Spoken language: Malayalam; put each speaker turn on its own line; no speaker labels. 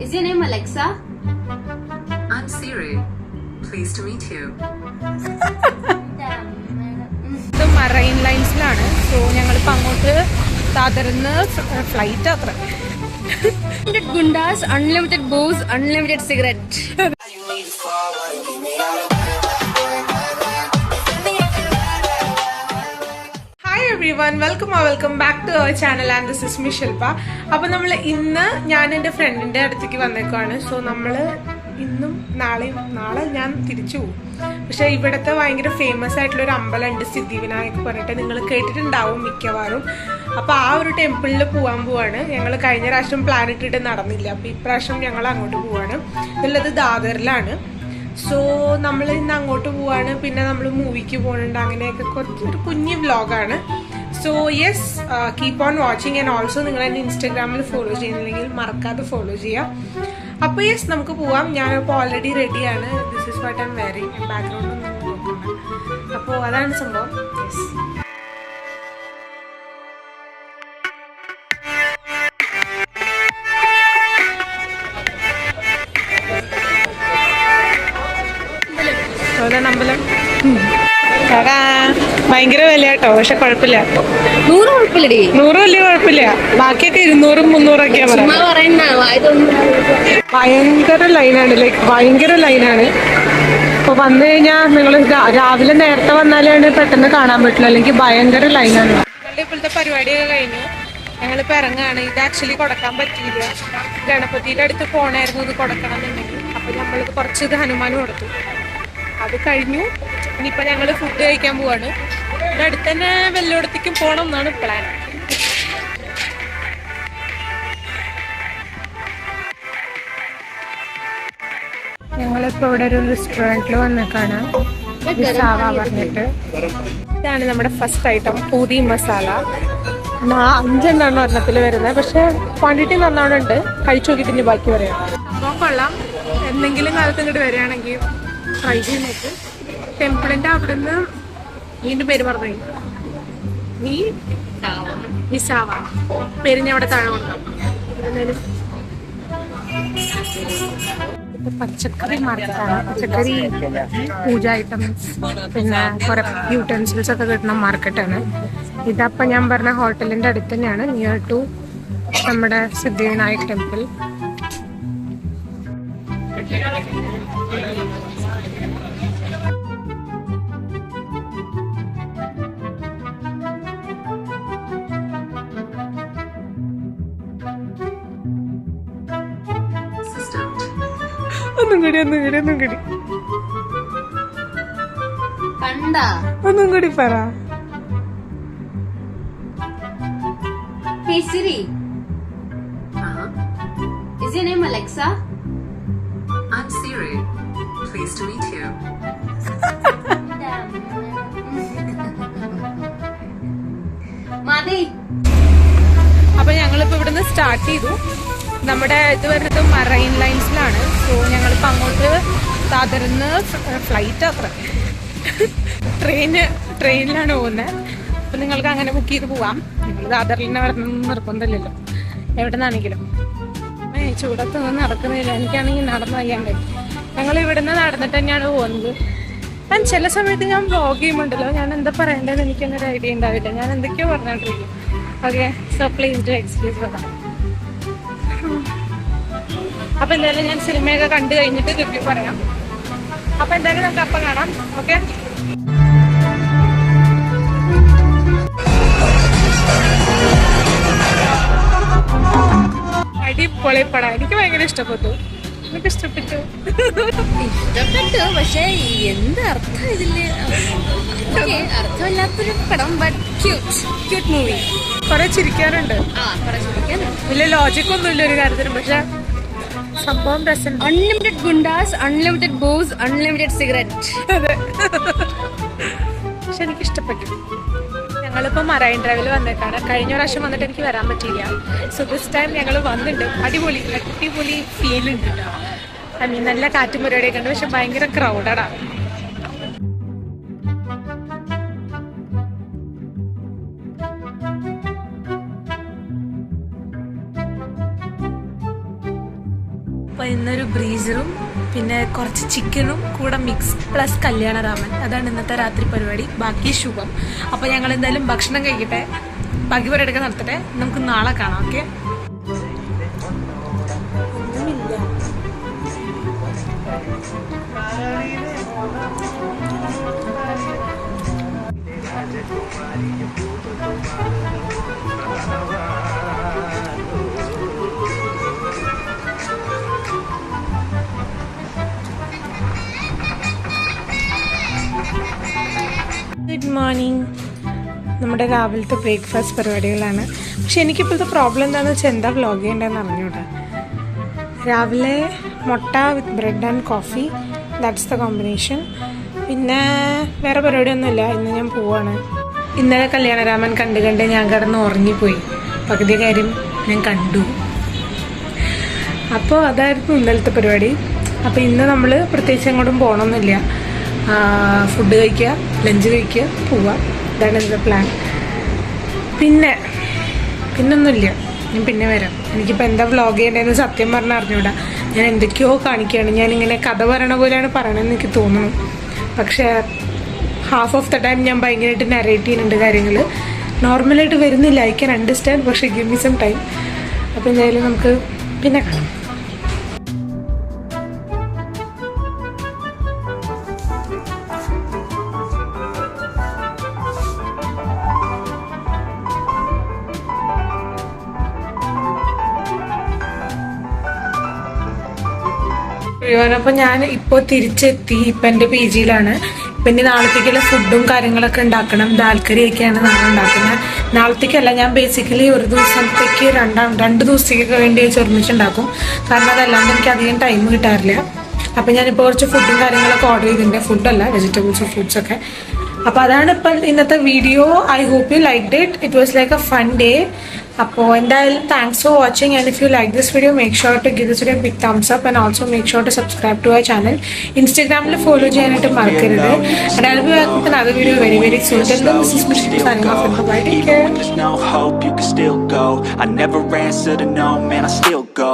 Is your name Alexa?
I'm Siri. Pleased to meet you.
ഇത് മറൈൻ ലൈൻസിലാണ്. സോ ഞങ്ങളിപ്പോൾ അങ്ങോട്ട് ദാദറിന്ന് ഫ്ലൈറ്റ് അത്ര.
Unlimited gundas, unlimited booze, unlimited cigarette.
Welcome back to our channel and this is me Shilpa. അപ്പൊ നമ്മൾ ഇന്ന് ഞാൻ എൻ്റെ ഫ്രണ്ടിന്റെ അടുത്തേക്ക് വന്നേക്കുവാണ്. സോ നമ്മള് ഇന്നും നാളെ ഞാൻ തിരിച്ചു പോകും. പക്ഷെ ഇവിടുത്തെ ഭയങ്കര ഫേമസ് ആയിട്ടുള്ള ഒരു അമ്പലമുണ്ട്, സിദ്ധിവിനായക് പറഞ്ഞിട്ട്. നിങ്ങൾ കേട്ടിട്ടുണ്ടാവും മിക്കവാറും. അപ്പൊ ആ ഒരു ടെമ്പിളിൽ പോവാണ്. ഞങ്ങൾ കഴിഞ്ഞ പ്രാവശ്യം പ്ലാൻ ഇട്ടിട്ട് നടന്നില്ല. അപ്പൊ ഇപ്രാവശ്യം ഞങ്ങൾ അങ്ങോട്ട് പോവാണ്. ഇതുള്ളത് ദാദറിലാണ്. സോ നമ്മൾ ഇന്ന് അങ്ങോട്ട് പോവാണ്. പിന്നെ നമ്മൾ മൂവിക്ക് പോകുന്നുണ്ട്. അങ്ങനെയൊക്കെ കുറച്ചൊരു കുഞ്ഞു വ്ലോഗാണ്. So yes, keep on watching. And also നിങ്ങൾ എന്നെ ഇൻസ്റ്റാഗ്രാമിൽ ഫോളോ ചെയ്യുന്നില്ലെങ്കിൽ മറക്കാതെ ഫോളോ ചെയ്യാം. അപ്പോൾ യെസ്, നമുക്ക് പോവാം. ഞാനിപ്പോൾ ഓൾറെഡി റെഡിയാണ്. This is what I M wearing. Background ഒന്നും നോക്കണം. അപ്പോൾ അതാണ് സംഭവം. യെസ്, അമ്പലം ഭയങ്കര വില കേട്ടോ. പക്ഷെ കുഴപ്പമില്ല.
100 കുഴപ്പമില്ലടി.
100 വലിയ കുഴപ്പമില്ല. ബാക്കിയൊക്കെ 200 300 ഭയങ്കര ലൈനാണ്. ലൈക്ക് ഭയങ്കര ലൈനാണ്. അപ്പൊ വന്നു കഴിഞ്ഞാൽ നിങ്ങൾ രാവിലെ നേരത്തെ വന്നാലാണ് പെട്ടെന്ന് കാണാൻ പറ്റില്ല. അല്ലെങ്കിൽ ഭയങ്കര ലൈനാണ്. ഞങ്ങളുടെ ഇപ്പോഴത്തെ പരിപാടിയൊക്കെ കഴിഞ്ഞു. ഞങ്ങളിപ്പോൾ ഇറങ്ങാണ്. ഇത് ആക്ച്വലി കൊടുക്കാൻ പറ്റിയില്ല. ഗണപതിയുടെ അടുത്ത് പോണായിരുന്നു ഇത് കൊടുക്കണം എന്നുണ്ടെങ്കിൽ. അപ്പൊ നമ്മളിത് കുറച്ച് ഇത് ഹനുമാൻ കൊടുത്തു. അത് കഴിഞ്ഞു. ഇനിയിപ്പോൾ ഞങ്ങൾ ഫുഡ് കഴിക്കാൻ പോവാണ്. ഇവിടെ അടുത്ത് തന്നെ വെല്ലോടത്തേക്കും പോകണം എന്നാണ് പ്ലാൻ. ഞങ്ങളിപ്പോൾ ഇവിടെ ഒരു റെസ്റ്റോറൻറ്റിൽ വന്നേക്കാണ്, വിസാവ പറഞ്ഞിട്ട്. ഇതാണ് നമ്മുടെ ഫസ്റ്റ് ഐറ്റം, പൂരി മസാല. 5 എണ്ണമാണ് ഒരെണ്ണത്തിൽ വരുന്നത്. പക്ഷെ ക്വാണ്ടിറ്റി നന്നോണുണ്ട്. കഴിച്ചു നോക്കിയിട്ട് ഇനി ബാക്കി പറയാം. സംഭവം കൊള്ളാം. എന്തെങ്കിലും കാലത്ത് ഇങ്ങോട്ട് വരികയാണെങ്കിൽ ട്രൈ ചെയ്യുന്നത്. ടെമ്പിളിന്റെ അവിടുന്ന് വീണ്ടും പേര് പറഞ്ഞു, വിസാവ പേര് ഞാൻ അവിടെ താഴെ കൊടുക്കാം. പച്ചക്കറി മാർക്കറ്റാണ്. പച്ചക്കറി പൂജ ഐറ്റംസ് പിന്നെ കുറെ യൂട്ടൻസിൽസ് ഒക്കെ കിട്ടുന്ന മാർക്കറ്റാണ്. ഇതപ്പം ഞാൻ പറഞ്ഞ ഹോട്ടലിന്റെ അടുത്ത് തന്നെയാണ്, നിയർ ടു നമ്മുടെ സിദ്ധിവിനായക് ടെമ്പിൾ. ഒന്നും കൂടി ഒന്നും കൂടി പറ.
Hey Siri. Is your name Alexa?
I'm Siri. Pleased to meet you.
Madi.
അപ്പൊ ഞങ്ങളിപ്പോ ഇവിടുന്ന് സ്റ്റാർട്ട് ചെയ്തു. നമ്മുടെ ഇത് വരുന്നത് മറൈൻ ലൈൻസിലാണ്. സോ ഞങ്ങളിപ്പോ അങ്ങോട്ട് ദാദറിന്ന് ഫ്ലൈറ്റ് അത്ര ട്രെയിനിലാണ് പോകുന്നത്. അപ്പൊ നിങ്ങൾക്ക് അങ്ങനെ ബുക്ക് ചെയ്ത് പോവാം. നിങ്ങൾ ദാദറിൽ തന്നെ വരണം നിർബന്ധമില്ലല്ലോ, എവിടെ നിന്നാണെങ്കിലും. ചൂടത്തൊന്നും നടക്കുന്നില്ല. എനിക്കാണെങ്കിൽ നടന്നു കഴിയാൻ കഴിയും. ഞങ്ങൾ ഇവിടുന്ന് നടന്നിട്ട് തന്നെയാണ് പോകുന്നത്. ഞാൻ ചില സമയത്ത് ഞാൻ വ്ലോഗ് ചെയ്യുമ്പോണ്ടല്ലോ, ഞാൻ എന്താ പറയേണ്ടതെന്ന് എനിക്കൊന്നൊരു ഐഡിയ ഉണ്ടാവില്ല. ഞാൻ എന്തൊക്കെയോ പറഞ്ഞോണ്ടിരിക്കും. Okay, so please do excuse for that. അപ്പൊ എന്തായാലും ഞാൻ സിനിമയൊക്കെ കണ്ടു കഴിഞ്ഞിട്ട് റിവ്യൂ പറയാം. അപ്പൊ എന്തായാലും നമുക്ക് അപ്പം കാണാം. ഓക്കെ, അടിപൊളി പടം. എനിക്ക് ഭയങ്കര ഇഷ്ടപ്പെട്ടു. എനിക്ക് ഇഷ്ടപ്പെട്ടു.
പക്ഷെ എന്ത് അർത്ഥം ഇതില്? അർത്ഥമില്ലാത്തൊരു പടം, ബട്ട് ക്യൂട്ട് മൂവി.
കുറെ ചിരിക്കാനുണ്ട്. വലിയ ലോജിക് ഒന്നും ഇല്ല ഒരു കാര്യത്തിനും. പക്ഷെ സംഭവം രസം.
Unlimited ഗുണ്ടാസ്, unlimited booze, unlimited cigarette.
അതെ, പക്ഷെ എനിക്ക് ഇഷ്ടപ്പെട്ടു. ഞങ്ങളിപ്പോൾ മറൈൻ ഡ്രൈവിൽ വന്നേക്കാണ്. കഴിഞ്ഞ പ്രാവശ്യം വന്നിട്ട് എനിക്ക് വരാൻ പറ്റിയില്ല. സോ ദിസ് ടൈം ഞങ്ങൾ വന്നിട്ടുണ്ട്. അടിപൊളി ഫീൽ ഉണ്ട്. ഐ മീൻ നല്ല കാറ്റും പരിപാടിയൊക്കെ ഉണ്ട്. പക്ഷെ ഭയങ്കര ക്രൗഡഡാണ്. അപ്പോൾ ഇന്നൊരു ബ്രീസറും പിന്നെ കുറച്ച് ചിക്കനും കൂടെ മിക്സ് പ്ലസ് കല്യാണരാമൻ, അതാണ് ഇന്നത്തെ രാത്രി പരിപാടി. ബാക്കി ശുഭം. അപ്പോൾ ഞങ്ങൾ എന്തായാലും ഭക്ഷണം കഴിക്കട്ടെ, ബാക്കി പരിപാടിയൊക്കെ നടത്തട്ടെ. നമുക്ക് നാളെ കാണാം. ഓക്കെ. Good morning. നമ്മുടെ രാവിലത്തെ ബ്രേക്ക്ഫാസ്റ്റ് പരിപാടികളാണ്. പക്ഷെ എനിക്കിപ്പോഴത്തെ പ്രോബ്ലം എന്താണെന്ന് വെച്ചാൽ എന്താ വ്ളോഗ് ചെയ്യേണ്ടതെന്ന് അറിഞ്ഞൂടാ. രാവിലെ മുട്ട with bread and coffee, that's the combination. പിന്നെ വേറെ പരിപാടിയൊന്നുമില്ല. ഇന്ന് ഞാൻ പോവാണ്. ഇന്നലെ കല്യാണരാമൻ കണ്ട് ഞാൻ കിടന്ന് ഉറങ്ങിപ്പോയി. പകുതി കാര്യം ഞാൻ കണ്ടു. അപ്പോൾ അതായിരുന്നു ഇന്നലത്തെ പരിപാടി. അപ്പോൾ ഇന്ന് നമ്മൾ പ്രത്യേകിച്ച് എങ്ങോട്ടും പോകണമെന്നില്ല. ഫുഡ് കഴിക്കുക, ലഞ്ച് കഴിക്കുക, പോവുക. ഇതാണ് എൻ്റെ പ്ലാൻ. പിന്നൊന്നുമില്ല. ഞാൻ പിന്നെ വരാം. എനിക്കിപ്പോൾ എന്താ വ്ളോഗ് ചെയ്യേണ്ടതെന്ന് സത്യം പറഞ്ഞാൽ അറിഞ്ഞൂടാ. ഞാൻ എന്തൊക്കെയോ കാണിക്കുകയാണ്. ഞാനിങ്ങനെ കഥ പറയണ പോലെയാണ് പറയണമെന്ന് എനിക്ക് തോന്നുന്നു. പക്ഷേ ഹാഫ് ഓഫ് ദ ടൈം ഞാൻ ഭയങ്കരമായിട്ട് നരേറ്റ് ചെയ്യുന്നുണ്ട് കാര്യങ്ങൾ. നോർമലായിട്ട് വരുന്നില്ല. I can understand. പക്ഷേ ഗിവ് മീ സം ടൈം. അപ്പോൾ എന്തായാലും നമുക്ക് പിന്നെ കാണാം. അപ്പോൾ ഞാൻ ഇപ്പോൾ തിരിച്ചെത്തി. ഇപ്പം എൻ്റെ പി ജിയിലാണ്. പിന്നെ നാളത്തേക്കുള്ള ഫുഡും കാര്യങ്ങളൊക്കെ ഉണ്ടാക്കണം. ദാൽക്കറിയൊക്കെയാണ് നാളെ ഉണ്ടാക്കുന്നത്. നാളത്തേക്കല്ല, ഞാൻ ബേസിക്കലി ഒരു ദിവസത്തേക്ക് രണ്ട് ദിവസത്തേക്കൊക്കെ വേണ്ടി ഒരുമിച്ചുണ്ടാക്കും. കാരണം അതല്ലാണ്ട് എനിക്ക് അധികം ടൈം കിട്ടാറില്ല. അപ്പം ഞാനിപ്പോൾ കുറച്ച് ഫുഡും കാര്യങ്ങളൊക്കെ ഓർഡർ ചെയ്തിട്ടുണ്ട്. ഫുഡല്ല, വെജിറ്റബിൾസ് ഫ്രൂട്ട്സൊക്കെ. അപ്പോൾ അതാണ് ഇപ്പം ഇന്നത്തെ video. I hope you liked it. It was like a fun day. അപ്പോൾ എന്തായാലും thanks for watching. And if you like this video, make sure to give this video big thumbs up. And also make sure to subscribe to our channel. ഇൻസ്റ്റാഗ്രാമിൽ ഫോളോ ചെയ്യാനായിട്ട് മറക്കരുത്. And I'll be back with another video very, very soon. Till then, this is Michelle signing off. And bye. Take care.
There's no hope, you can still go. I never answer to no, man, I still go.